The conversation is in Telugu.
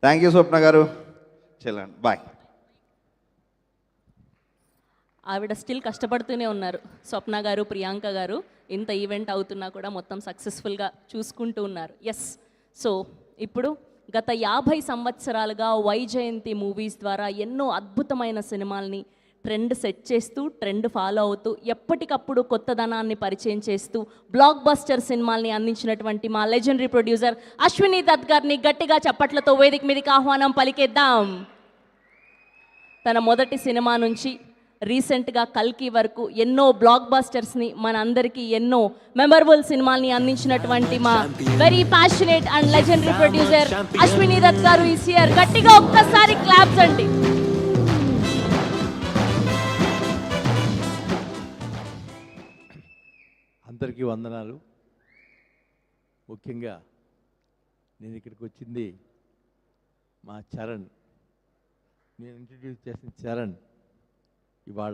థ్యాంక్ యూ స్వప్న గారు. చెల్లండి, బాయ్. ఆవిడ స్టిల్ కష్టపడుతూనే ఉన్నారు. స్వప్న గారు, ప్రియాంక గారు ఇంత ఈవెంట్ అవుతున్నా కూడా మొత్తం సక్సెస్ఫుల్గా చూసుకుంటూ ఉన్నారు. ఎస్, సో ఇప్పుడు గత 50 సంవత్సరాలుగా వైజయంతి మూవీస్ ద్వారా ఎన్నో అద్భుతమైన సినిమాల్ని ట్రెండ్ సెట్ చేస్తూ, ట్రెండ్ ఫాలో అవుతూ, ఎప్పటికప్పుడు కొత్తదనాన్ని పరిచయం చేస్తూ బ్లాక్ బస్టర్ సినిమాల్ని అందించినటువంటి మా లెజెండరీ ప్రొడ్యూసర్ అశ్విని దత్ గారిని గట్టిగా చప్పట్లతో వేదిక మీదకి ఆహ్వానం పలికేద్దాం. తన మొదటి సినిమా నుంచి రీసెంట్గా కల్కి వరకు ఎన్నో బ్లాక్ బస్టర్స్ని మన అందరికీ ఎన్నో మెమరబుల్ సినిమాల్ని అందించినటువంటి మా very passionate and legendary producer Ashwini Dutt గారు ఈస్ హియర్. గట్టిగా ఒక్కసారి క్లాప్స్ అండి. అందరికీ వందనాలు. ముఖ్యంగా నేను ఇక్కడికి వచ్చింది మా చరణ్, నేను ఇంట్రడ్యూస్ చేసిన చరణ్ ఇవాళ